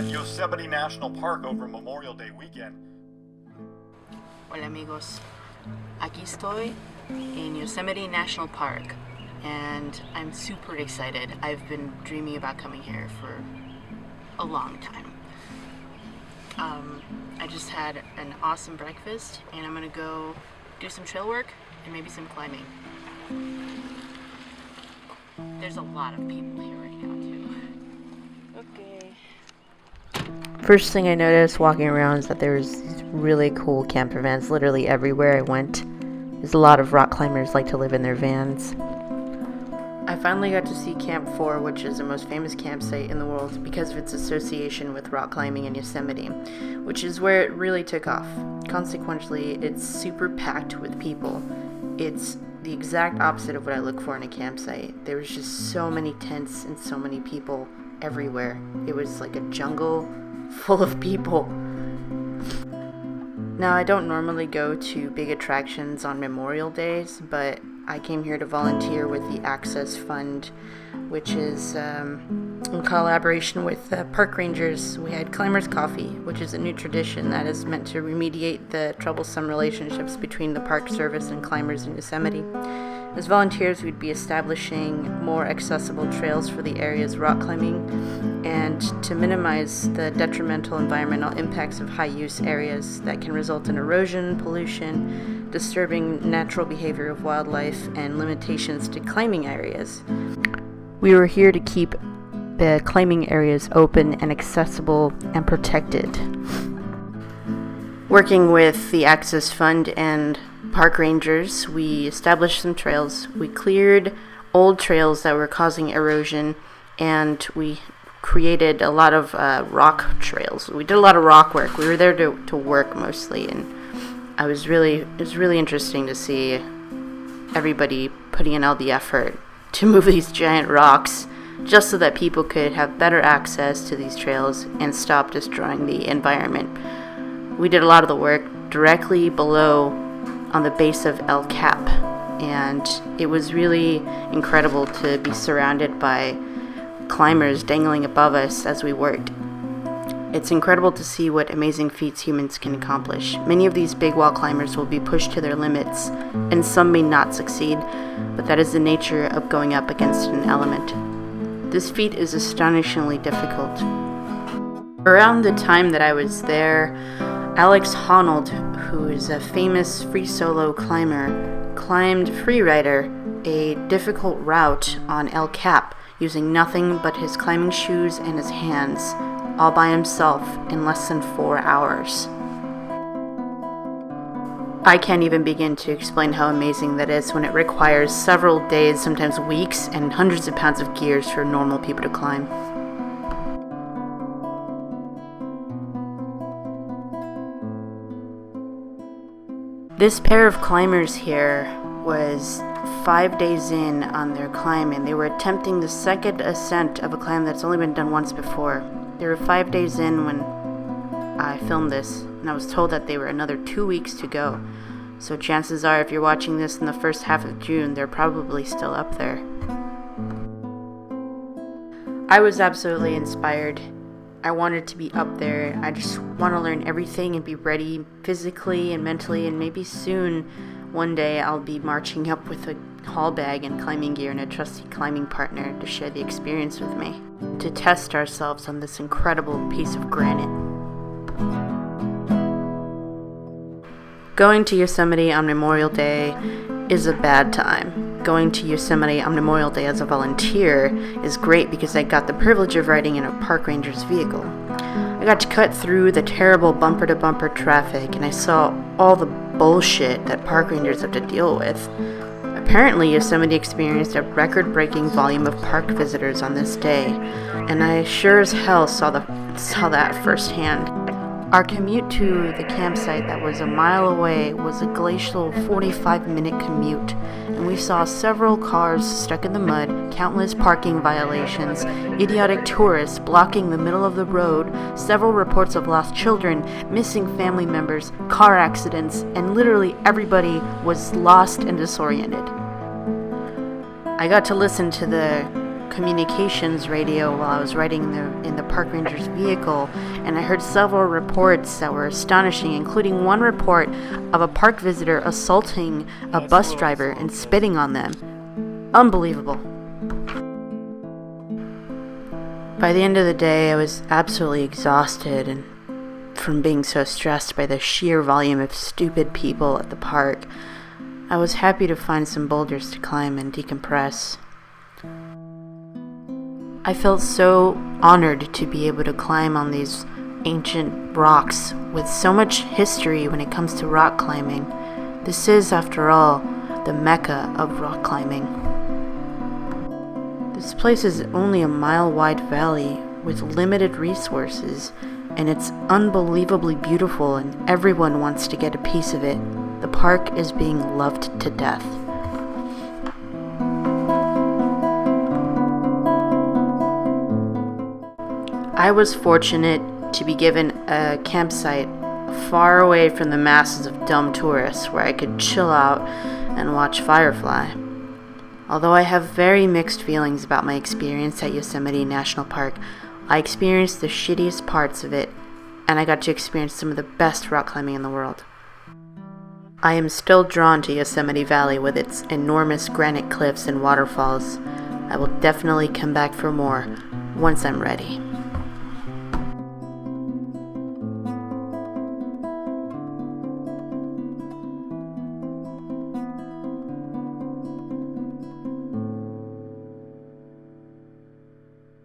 at Yosemite National Park over Memorial Day weekend. Hola amigos, aquí estoy in Yosemite National Park and I'm super excited. I've been dreaming about coming here for a long time. I just had an awesome breakfast and I'm gonna go do some trail work and maybe some climbing. There's a lot of people here right now too. Okay. First thing I noticed walking around is that there's these really cool camper vans literally everywhere I went. There's a lot of rock climbers like to live in their vans. I finally got to see Camp 4, which is the most famous campsite in the world because of its association with rock climbing in Yosemite, which is where it really took off. Consequently, it's super packed with people. It's the exact opposite of what I look for in a campsite. There was just so many tents and so many people everywhere. It was like a jungle full of people. Now, I don't normally go to big attractions on Memorial Days, but I came here to volunteer with the Access Fund, which is in collaboration with park rangers. We had Climbers Coffee, which is a new tradition that is meant to remediate the troublesome relationships between the Park Service and climbers in Yosemite. As volunteers, we'd be establishing more accessible trails for the area's rock climbing and to minimize the detrimental environmental impacts of high-use areas that can result in erosion, pollution, disturbing natural behavior of wildlife, and limitations to climbing areas. We were here to keep the climbing areas open and accessible and protected. Working with the Access Fund and park rangers, we established some trails. We cleared old trails that were causing erosion, and we created a lot of rock trails. We did a lot of rock work. We were there to work mostly, and it was really interesting to see everybody putting in all the effort to move these giant rocks just so that people could have better access to these trails and stop destroying the environment. We did a lot of the work directly below on the base of El Cap, and it was really incredible to be surrounded by climbers dangling above us as we worked. It's incredible to see what amazing feats humans can accomplish. Many of these big wall climbers will be pushed to their limits, and some may not succeed, but that is the nature of going up against an element. This feat is astonishingly difficult. Around the time that I was there, Alex Honnold, who is a famous free solo climber, climbed Freerider, a difficult route on El Cap, using nothing but his climbing shoes and his hands, all by himself in less than 4 hours. I can't even begin to explain how amazing that is when it requires several days, sometimes weeks, and hundreds of pounds of gears for normal people to climb. This pair of climbers here was 5 days in on their climb, and they were attempting the second ascent of a climb that's only been done once before. They were 5 days in when I filmed this, and I was told that they were another 2 weeks to go. So chances are, if you're watching this in the first half of June, they're probably still up there. I was absolutely inspired. I wanted to be up there. I just want to learn everything and be ready physically and mentally, and maybe soon, one day, I'll be marching up with a haul bag and climbing gear and a trusty climbing partner to share the experience with me, to test ourselves on this incredible piece of granite. Going to Yosemite on Memorial Day is a bad time. Going to Yosemite on Memorial Day as a volunteer is great because I got the privilege of riding in a park ranger's vehicle. I got to cut through the terrible bumper-to-bumper traffic, and I saw all the bullshit that park rangers have to deal with. Apparently, Yosemite experienced a record-breaking volume of park visitors on this day, and I sure as hell saw that firsthand. Our commute to the campsite that was a mile away was a glacial 45-minute commute, and we saw several cars stuck in the mud, countless parking violations, idiotic tourists blocking the middle of the road, several reports of lost children, missing family members, car accidents, and literally everybody was lost and disoriented. I got to listen to the communications radio while I was riding in the park ranger's vehicle, and I heard several reports that were astonishing, including one report of a park visitor assaulting a bus driver and spitting on them. Unbelievable. By the end of the day, I was absolutely exhausted and from being so stressed by the sheer volume of stupid people at the park. I was happy to find some boulders to climb and decompress. I felt so honored to be able to climb on these ancient rocks with so much history when it comes to rock climbing. This is, after all, the Mecca of rock climbing. This place is only a mile-wide valley with limited resources, and it's unbelievably beautiful, and everyone wants to get a piece of it. The park is being loved to death. I was fortunate to be given a campsite far away from the masses of dumb tourists where I could chill out and watch Firefly. Although I have very mixed feelings about my experience at Yosemite National Park, I experienced the shittiest parts of it, and I got to experience some of the best rock climbing in the world. I am still drawn to Yosemite Valley with its enormous granite cliffs and waterfalls. I will definitely come back for more once I'm ready.